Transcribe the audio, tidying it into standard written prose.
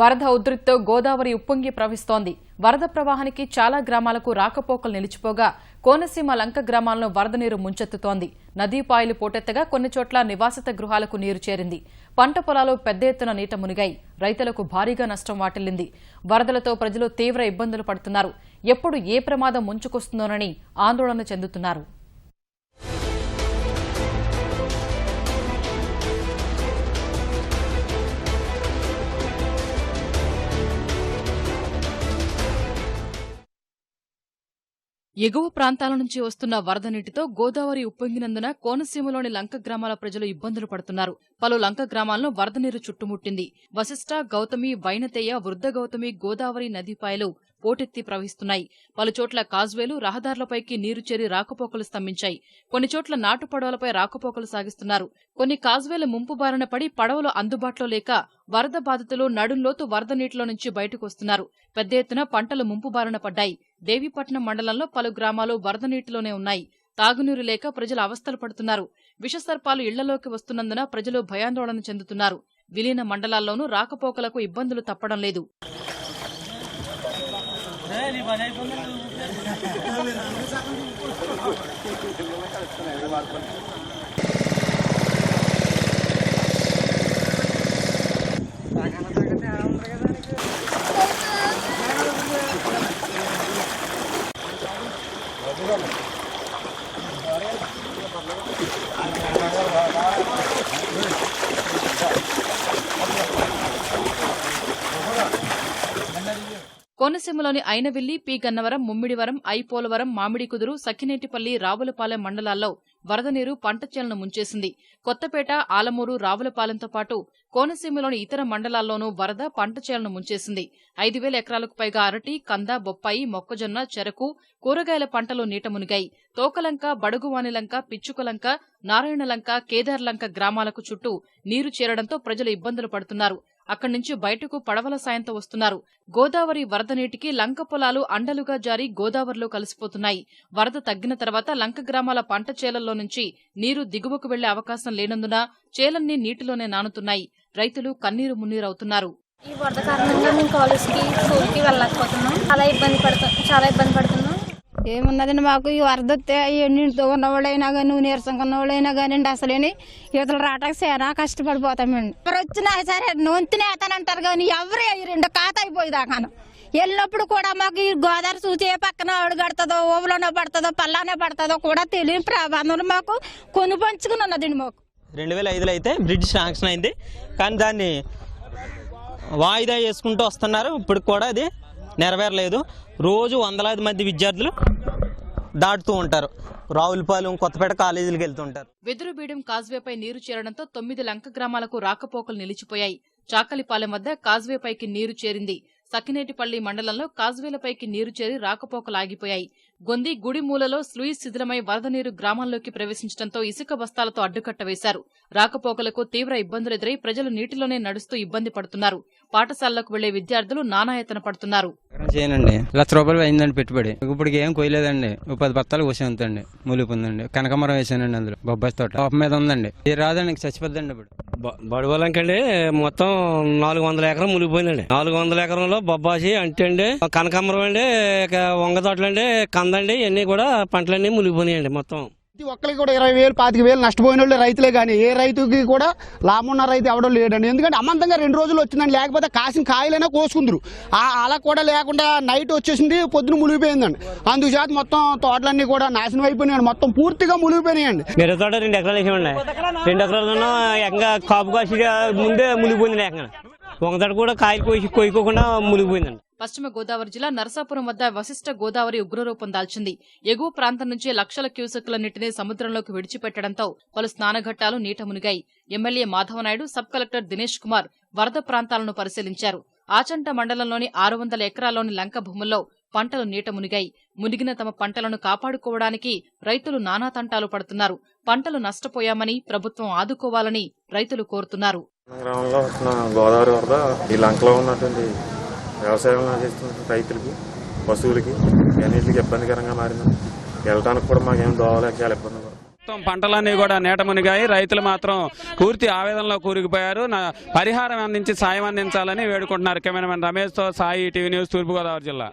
వరద ఉధృతితో గోదావరి ఉప్పొంగి ప్రవహిస్తోంది. వరద ప్రవాహానికి చాలా గ్రామాలకు రాకపోకలు నిలిచిపోగా కోనసీమ లంక గ్రామాలను వరద నీరు ముంచెత్తుతోంది. నదీపాయలు పోటెత్తగా కొన్ని చోట్ల నివాసిత గృహాలకు నీరు చేరింది. పంట పొలాలు పెద్ద ఎత్తున నీట మునిగాయి. రైతులకు భారీగా నష్టం వాటిల్లింది. వరదలతో ప్రజలు తీవ్ర ఇబ్బందులు పడుతున్నారు. ఎప్పుడు ఏ ప్రమాదం ముంచుకొస్తుందోనని ఆందోళన చెందుతున్నారు. ఎగువ ప్రాంతాల నుంచి వస్తున్న వరద నీటితో గోదావరి ఉప్పొంగినందున కోనసీమలోని లంక గ్రామాల ప్రజలు ఇబ్బందులు పడుతున్నారు. పలు లంక గ్రామాలను వరద నీరు చుట్టుముట్టింది. వశిష్ట, గౌతమి, వైనతేయ, వృద్ధ గౌతమి గోదావరి నదీపాయలు పోటెత్తి ప్రవహిస్తున్నాయి. పలుచోట్ల కాజ్వేలు, రహదారులపైకి నీరు చేరి రాకపోకలు స్తంభించాయి. కొన్ని చోట్ల నాటు పడవలపై రాకపోకలు సాగిస్తున్నారు. కొన్ని కాజ్వేలు ముంపు బారిన పడి పడవలు అందుబాటులో లేక వరద బాధితులు నడుంలోతు వరద నీటిలో నుంచి బయటకు వస్తున్నారు. పెద్ద ఎత్తున పంటలు ముంపు బారిన పడ్డాయి. దేవీపట్నం మండలంలో పలు గ్రామాలు వరద నీటిలోనే ఉన్నాయి. తాగునీరు లేక ప్రజలు అవస్థలు పడుతున్నారు. విషసర్పాలు ఇళ్లలోకి వస్తున్నందున ప్రజలు భయాందోళన చెందుతున్నారు. విలీన మండలాల్లోనూ రాకపోకలకు ఇబ్బందులు తప్పడం లేదు. కోనసీమలోని ఐనవిల్లి, పి గన్నవరం, ముమ్మిడివరం, ఐపోలవరం, మామిడికుదురు, సఖినేటిపల్లి, రావులపాలెం మండలాల్లో వరద నీరు పంట చేలను ముంచేసింది. కొత్తపేట, ఆలమూరు, రావులపాలెంతో పాటు కోనసీమలోని ఇతర మండలాల్లోనూ వరద పంట చేలను ముంచేసింది. 5,000 ఎకరాలకు పైగా అరటి, కంద, బొప్పాయి, మొక్కజొన్న, చెరకు, కూరగాయల పంటలు నీట మునిగాయి. తోకలంక, బడుగువానిలంక, పిచ్చుకలంక, నారాయణలంక, కేదార్లంక గ్రామాలకు చుట్టూ నీరు చేరడంతో ప్రజలు ఇబ్బందులు పడుతున్నారు. అక్కడి నుంచి బయటకు పడవల సాయంతో వస్తున్నారు. గోదావరి వరద నీటికి లంక పొలాలు అండలుగా జారి గోదావరిలో కలిసిపోతున్నాయి. వరద తగ్గిన తర్వాత లంక గ్రామాల పంట చేలల్లో నుంచి నీరు దిగువకు వెళ్లే అవకాశం లేనందున చేలన్నీ నీటిలోనే నానుతున్నాయి. రైతులు కన్నీరు మున్నీరవుతున్నారు. ఈ వరద కారణంగా మేము కాలేజ్కి, స్కూల్కి వెళ్ళలేకపోతున్నాం. చాలా ఇబ్బంది పడుతున్నాం. ఏమున్నదండి మాకు ఈ వరద వస్తే ఎన్నింటితో ఉన్నవాళ్ళైనా కానీ, నీరసంగా ఉన్నవాళ్ళైనా కానివ్వండి, అసలేని యువతలు రావడానికి చాలా కష్టపడిపోతామండి. ఎవరు వచ్చినా సరే నొంతినేతానంటారు కానీ ఎవరు రెండు ఖాతా అయిపోయేదాకాను వెళ్ళినప్పుడు కూడా మాకు ఈ గోదావరి చూసి ఏ పక్కన ఆవిడ కడుతుందో, ఓవులోనే పడుతుందో, పల్లానే పడుతుందో కూడా తెలియని ప్రబంధం మాకు కొని పంచుకుని ఉన్నదండి. మాకు 2005లో అయితే బ్రిడ్జ్ శాంక్షన్ అయింది, కానీ దాన్ని వాయిదా వేసుకుంటూ వస్తున్నారు. ఇప్పుడు కూడా అది నెరవేరలేదు. రోజు వందలాది మంది విద్యార్థులు దాటుతూ ఉంటారు. రావులపాలెం, కొత్తపేట కాలేజీలకు వెళ్తుంటారు. వెదురుబీడం కాజ్వేపై నీరు చేరడంతో 9 లంక గ్రామాలకు రాకపోకలు నిలిచిపోయాయి. చాకలిపాలెం వద్ద కాజ్వేపైకి నీరు చేరింది. సఖినేటిపల్లి మండలంలో కాజ్వేలపైకి నీరు చేరి రాకపోకలు ఆగిపోయాయి. గొంది, గుడి మూలలో స్లూయిస్ శిథిలమై వరద నీరు గ్రామాల్లోకి ప్రవేశించడంతో ఇసుక బస్తాలతో అడ్డుకట్ట వేశారు. రాకపోకలకు తీవ్ర ఇబ్బందులు ఎదురై ప్రజలు నీటిలోనే నడుస్తూ ఇబ్బంది పడుతున్నారు. పాఠశాలలకు వెళ్లే విద్యార్థులు నానాయతన పడుతున్నారు. చేయనండి, ₹1,00,000 అయిందండి పెట్టుబడి. ఇప్పుడు ఏం కొయ్యలేదండి. 10 బత్తాలు కోసేంతండి, ములిపోందండి. కనకమరం వేసానండి, అందులో బొబ్బాయి తోట మీద ఉందండి. ఇది రాదండి, చచ్చిపోద్దండి. ఇప్పుడు బడువలంకండి మొత్తం 400 ఎకరం మునిగిపోయిందండి. 400 ఎకరంలో బొబ్బాసి అంటండి, కనకాంబరం అండి, వంగ తోటలండి, కందండి, ఇవన్నీ కూడా పంటలన్నీ మునిగిపోయినాయండి. మొత్తం ప్రతి ఒక్కరికి కూడా 20,000, 25,000 నష్టపోయిన వాళ్ళు రైతులే, కానీ ఏ రైతుకి కూడా లాభం ఉన్న రైతు ఎవడో లేడండి. ఎందుకంటే అమంతంగా 2 రోజులు వచ్చిందండి, లేకపోతే కాసిన కాయలైనా కోసుకుందరు. అలా కూడా లేకుండా నైట్ వచ్చేసింది, పొద్దున మునిగిపోయిందండి. అందుచేత మొత్తం తోటలన్నీ కూడా నాశనం అయిపోయినాయండి, మొత్తం పూర్తిగా మునిగిపోయినాయండి. మిరప తోట 2 ఎకరాలు వేసామండి. 2 ఎకరాలను ఏకంగా కాపు కాసి ముందే మునిగిపోయింది. ఏకంగా వంగ తోట కూడా కాయలు కోయకోకుండా మునిగిపోయిందండి. పశ్చిమ గోదావరి జిల్లా నరసాపురం వద్ద వశిష్ట గోదావరి ఉగ్రరూపం దాల్చింది. ఎగువ ప్రాంతం నుంచి లక్షల క్యూసెక్కుల నీటిని సముద్రంలోకి విడిచిపెట్టడంతో పలు స్నానఘట్టాలు నీట మునిగాయి. MLA Madhava Naidu, sub collector Dinesh Kumar వరద ప్రాంతాలను పరిశీలించారు. ఆచంట మండలంలోని 600 ఎకరాల్లోని లంక భూముల్లో పంటలు నీట మునిగాయి. మునిగిన తమ పంటలను కాపాడుకోవడానికి రైతులు నానా తంటాలు పడుతున్నారు. పంటలు నష్టపోయామని ప్రభుత్వం ఆదుకోవాలని రైతులు కోరుతున్నారు. గ్రామంలో వస్తున్న గోదావరి వరద ఈ లంకలో ఉన్నటువంటి వ్యవసాయం చేస్తున్న రైతులకి, పశువులకి, అన్నింటికి ఇబ్బందికరంగా మారింది. వెళ్ళడానికి కూడా మాకేం దోవలేక చాలా ఇబ్బంది. మొత్తం పంటలన్నీ కూడా నీట మునిగాయి. రైతులు మాత్రం పూర్తి ఆవేదనలో కూరుకుపోయారు. పరిహారం అందించి సాయం అందించాలని వేడుకుంటున్నారు. కెమెరామెన్ రమేష్తో సాయి, టీవీ న్యూస్, తూర్పుగోదావరి జిల్లా.